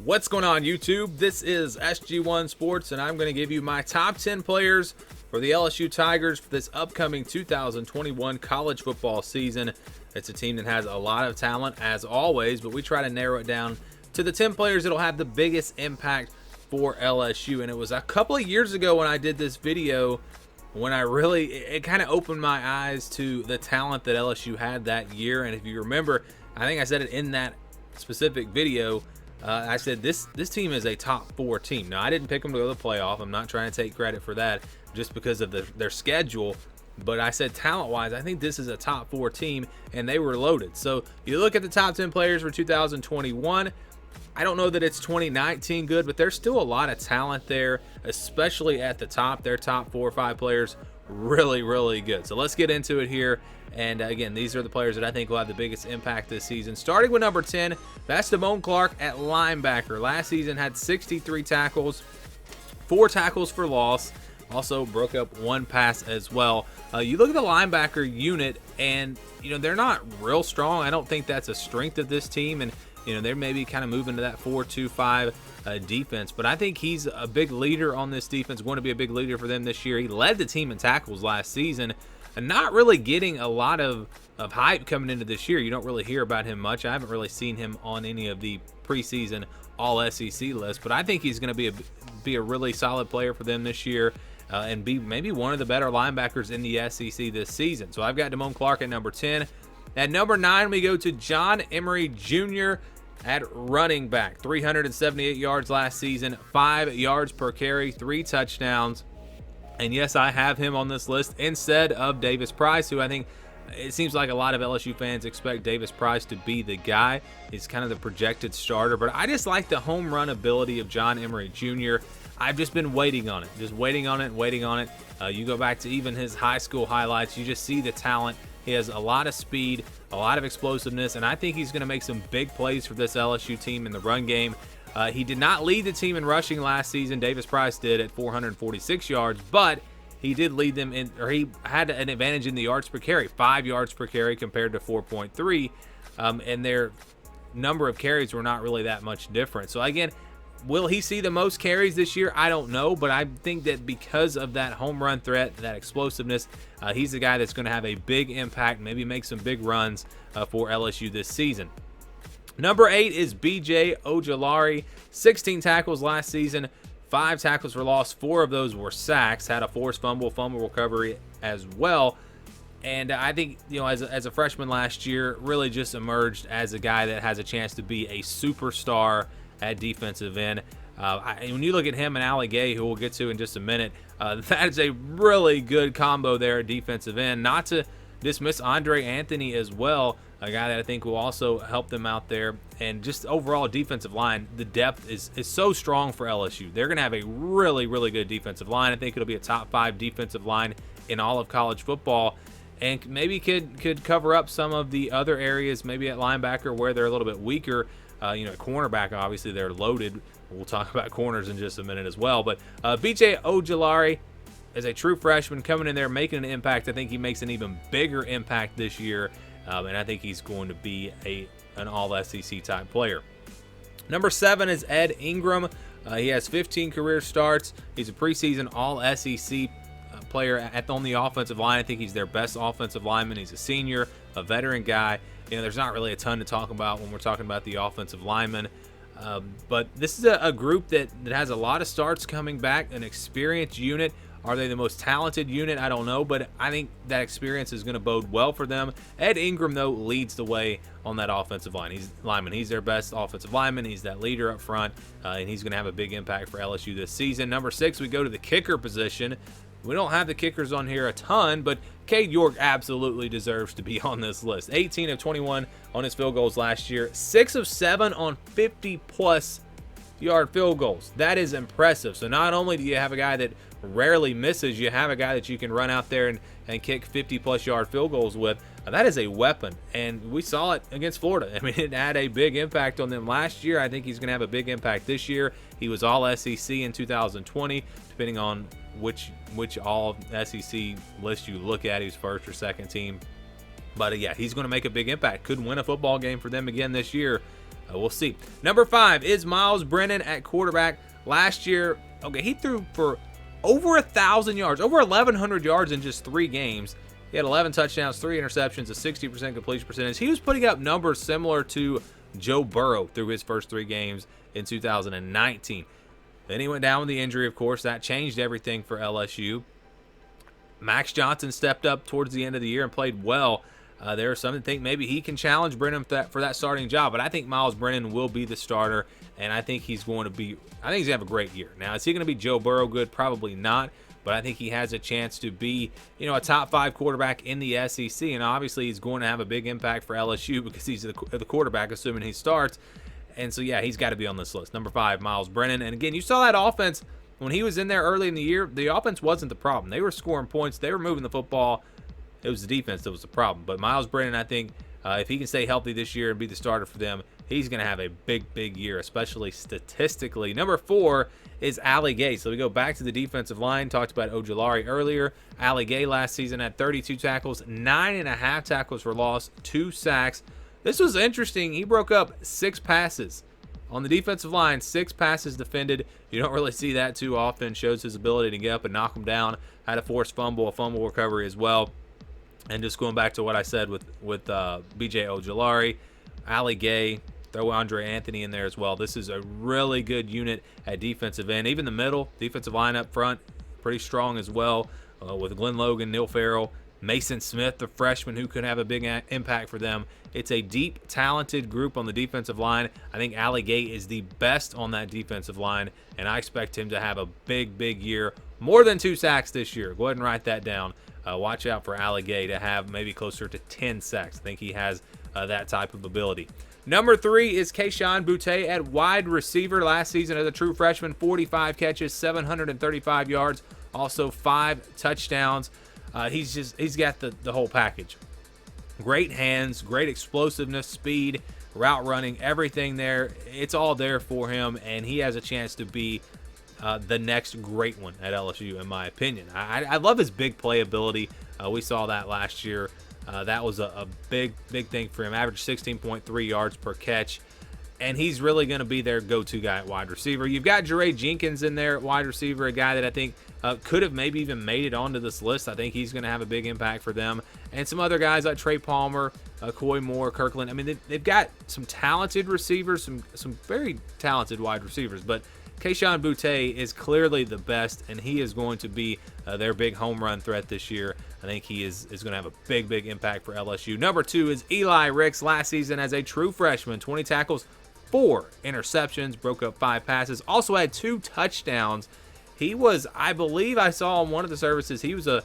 What's going on, YouTube? This is SG1 Sports, and I'm going to give you my top 10 players for the LSU Tigers for this upcoming 2021 college football season. It's a team that has a lot of talent, as always, but we try to narrow it down to the 10 players that will have the biggest impact for LSU. And it was a couple of years ago when I did this video when it kind of opened my eyes to the talent that LSU had that year. And if you remember, I think I said it in that specific video. I said this team is a top 4 team. Now, I didn't pick them to go to the playoff. I'm not trying to take credit for that just because of their schedule. But I said talent-wise, I think this is a top 4 team, and they were loaded. So you look at the top 10 players for 2021. I don't know that it's 2019 good, but there's still a lot of talent there, especially at the top. Their top 4 or 5 players really, really good. So let's get into it here. And again, these are the players that I think will have the biggest impact this season. Starting with number 10, that's Damone Clark at linebacker. Last season had 63 tackles, 4 tackles for loss. Also broke up 1 pass as well. You look at the linebacker unit, and they're not real strong. I don't think that's a strength of this team, and they're maybe kind of moving to that 4-2-5 defense. But I think he's a big leader on this defense. Going to be a big leader for them this year. He led the team in tackles last season, and not really getting a lot of hype coming into this year. You don't really hear about him much. I haven't really seen him on any of the preseason All-SEC lists, but I think he's going to be a really solid player for them this year. And be maybe one of the better linebackers in the SEC this season. So I've got Damone Clark at number 10. At number 9, we go to John Emery Jr. at running back. 378 yards last season, 5 yards per carry, 3 touchdowns. And yes, I have him on this list instead of Davis Price, who I think it seems like a lot of LSU fans expect Davis Price to be the guy. He's kind of the projected starter, but I just like the home run ability of John Emery Jr. I've just been waiting on it, waiting on it. You go back to even his high school highlights, you just see the talent. He has a lot of speed, a lot of explosiveness, and I think he's going to make some big plays for this LSU team in the run game. He did not lead the team in rushing last season. Davis Price did at 446 yards, but he did lead them in, or he had an advantage in the yards per carry, 5 yards per carry compared to 4.3, and their number of carries were not really that much different. So again, will he see the most carries this year? I don't know, but I think that because of that home run threat, that explosiveness, he's the guy that's going to have a big impact, maybe make some big runs for LSU this season. Number 8 is B.J. Ojulari, 16 tackles last season, 5 tackles for loss, 4 of those were sacks, had a forced fumble recovery as well. And I think, as a freshman last year, really just emerged as a guy that has a chance to be a superstar at defensive end. When you look at him and Ali Gay, who we'll get to in just a minute, that is a really good combo there at defensive end. Not to dismiss Andre Anthony as well, a guy that I think will also help them out there. And just overall defensive line, the depth is so strong for LSU. They're going to have a really, really good defensive line. I think it'll be a top 5 defensive line in all of college football, and maybe could cover up some of the other areas, maybe at linebacker where they're a little bit weaker. At cornerback, obviously, they're loaded. We'll talk about corners in just a minute as well. But B.J. Ojulari is a true freshman coming in there, making an impact. I think he makes an even bigger impact this year, and I think he's going to be an all-SEC type player. Number 7 is Ed Ingram. He has 15 career starts. He's a preseason all-SEC player on the offensive line. I think he's their best offensive lineman. He's a senior, a veteran guy. There's not really a ton to talk about when we're talking about the offensive linemen. But this is a group that has a lot of starts coming back, an experienced unit. Are they the most talented unit? I don't know, but I think that experience is going to bode well for them. Ed Ingram, though, leads the way on that offensive line. He's their best offensive lineman. He's that leader up front, and he's going to have a big impact for LSU this season. Number 6, we go to the kicker position. We don't have the kickers on here a ton, but Cade York absolutely deserves to be on this list. 18 of 21 on his field goals last year. 6 of 7 on 50-plus yard field goals. That is impressive. So not only do you have a guy that rarely misses, you have a guy that you can run out there and kick 50-plus yard field goals with. That is a weapon, and we saw it against Florida. I mean, it had a big impact on them last year. I think he's going to have a big impact this year. He was all SEC in 2020, depending on which all SEC list you look at. He's first or second team. But yeah, he's going to make a big impact. Could win a football game for them again this year. We'll see. Number 5 is Myles Brennan at quarterback. Last year, okay, he threw for over 1,000 yards, over 1,100 yards in just 3 games. He had 11 touchdowns, 3 interceptions, a 60% completion percentage. He was putting up numbers similar to Joe Burrow through his first 3 games in 2019. Then he went down with the injury, of course. That changed everything for LSU. Max Johnson stepped up towards the end of the year and played well. There are some that think maybe he can challenge Brennan for that starting job, but I think Myles Brennan will be the starter, and I think he's going to have a great year. Now, is he going to be Joe Burrow good? Probably not, but I think he has a chance to be, a top 5 quarterback in the SEC, and obviously he's going to have a big impact for LSU because he's the quarterback, assuming he starts. And so, yeah, he's got to be on this list. Number 5, Myles Brennan. And again, you saw that offense when he was in there early in the year. The offense wasn't the problem. They were scoring points. They were moving the football. It was the defense that was the problem. But Myles Brennan, I think, if he can stay healthy this year and be the starter for them, he's going to have a big, big year, especially statistically. Number 4 is Ali Gaye. So we go back to the defensive line. Talked about Ojulari earlier. Ali Gaye last season had 32 tackles, 9.5 tackles for loss, 2 sacks. This was interesting. He broke up 6 passes on the defensive line, 6 passes defended. You don't really see that too often. Shows his ability to get up and knock them down. Had a forced fumble, a fumble recovery as well. And just going back to what I said with B.J. Ojulari, Ali Gaye, throw Andre Anthony in there as well. This is a really good unit at defensive end. Even the middle, defensive line up front, pretty strong as well, with Glenn Logan, Neil Farrell, Mason Smith, the freshman, who could have a big impact for them. It's a deep, talented group on the defensive line. I think Ali Gaye is the best on that defensive line, and I expect him to have a big, big year. More than 2 sacks this year. Go ahead and write that down. Watch out for Ali Gaye to have maybe closer to 10 sacks. I think he has that type of ability. Number 3 is Kayshon Boutte at wide receiver. Last season as a true freshman, 45 catches, 735 yards, also 5 touchdowns. He's got the whole package. Great hands, great explosiveness, speed, route running, everything there. It's all there for him, and he has a chance to be the next great one at LSU, in my opinion. I love his big playability. We saw that last year. That was a big, big thing for him. Averaged 16.3 yards per catch. And he's really going to be their go-to guy at wide receiver. You've got Jeray Jenkins in there at wide receiver, a guy that I think could have maybe even made it onto this list. I think he's going to have a big impact for them. And some other guys like Trey Palmer, Coy Moore, Kirkland. I mean, they've got some talented receivers, some very talented wide receivers. But Kayshon Boutte is clearly the best, and he is going to be their big home run threat this year. I think he is going to have a big, big impact for LSU. Number 2 is Eli Ricks. Last season as a true freshman, 20 tackles, 4 interceptions, broke up 5 passes, also had 2 touchdowns. He was, I believe I saw on one of the services, he was a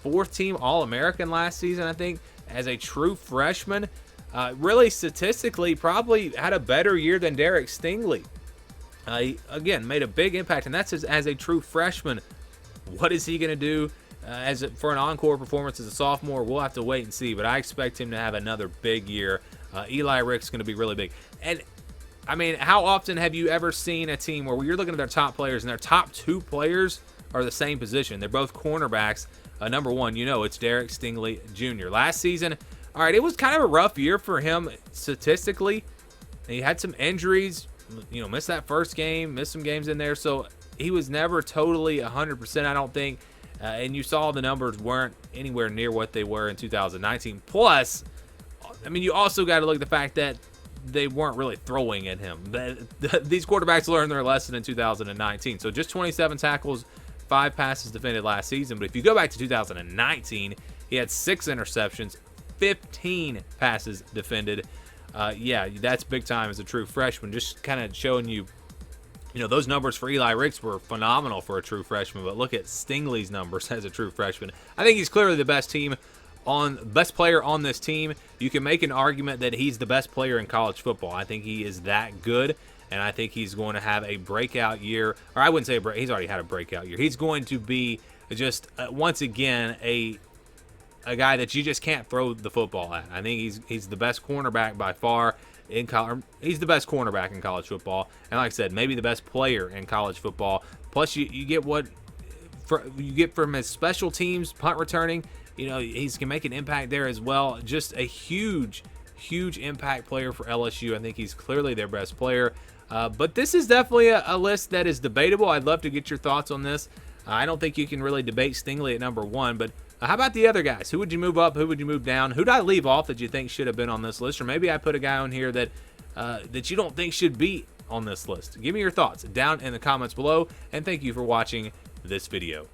4th-team All-American last season, I think, as a true freshman. Really, statistically, probably had a better year than Derek Stingley. He, again, made a big impact, and that's as a true freshman. What is he going to do for an encore performance as a sophomore? We'll have to wait and see, but I expect him to have another big year. Eli Ricks is going to be really big. And, I mean, how often have you ever seen a team where you're looking at their top players and their top 2 players are the same position? They're both cornerbacks. Number 1, it's Derek Stingley Jr. Last season, all right, it was kind of a rough year for him statistically. He had some injuries, missed that first game, missed some games in there. So he was never totally 100%, I don't think. And you saw the numbers weren't anywhere near what they were in 2019. Plus, I mean, you also got to look at the fact that they weren't really throwing at him. These quarterbacks learned their lesson in 2019. So just 27 tackles, 5 passes defended last season. But if you go back to 2019, he had 6 interceptions, 15 passes defended. Yeah, that's big time as a true freshman. Just kind of showing you, those numbers for Eli Ricks were phenomenal for a true freshman. But look at Stingley's numbers as a true freshman. I think he's clearly the best player on this team. You can make an argument that he's the best player in college football. I think he is that good, and I think he's going to have a breakout year. Or I wouldn't say he's already had a breakout year. He's going to be just once again a guy that you just can't throw the football at. I think he's the best cornerback by far in college. He's the best cornerback in college football, and like I said, maybe the best player in college football. Plus, you get what you get from his special teams, punt returning. He can make an impact there as well. Just a huge huge impact player for LSU. I think he's clearly their best player. But this is definitely a list that is debatable. I'd love to get your thoughts on this. I don't think you can really debate Stingley at number 1, but how about the other guys? Who would you move up? Who would you move down? Who'd I leave off that you think should have been on this list? Or maybe I put a guy on here that you don't think should be on this list. Give me your thoughts down in the comments below, and thank you for watching this video.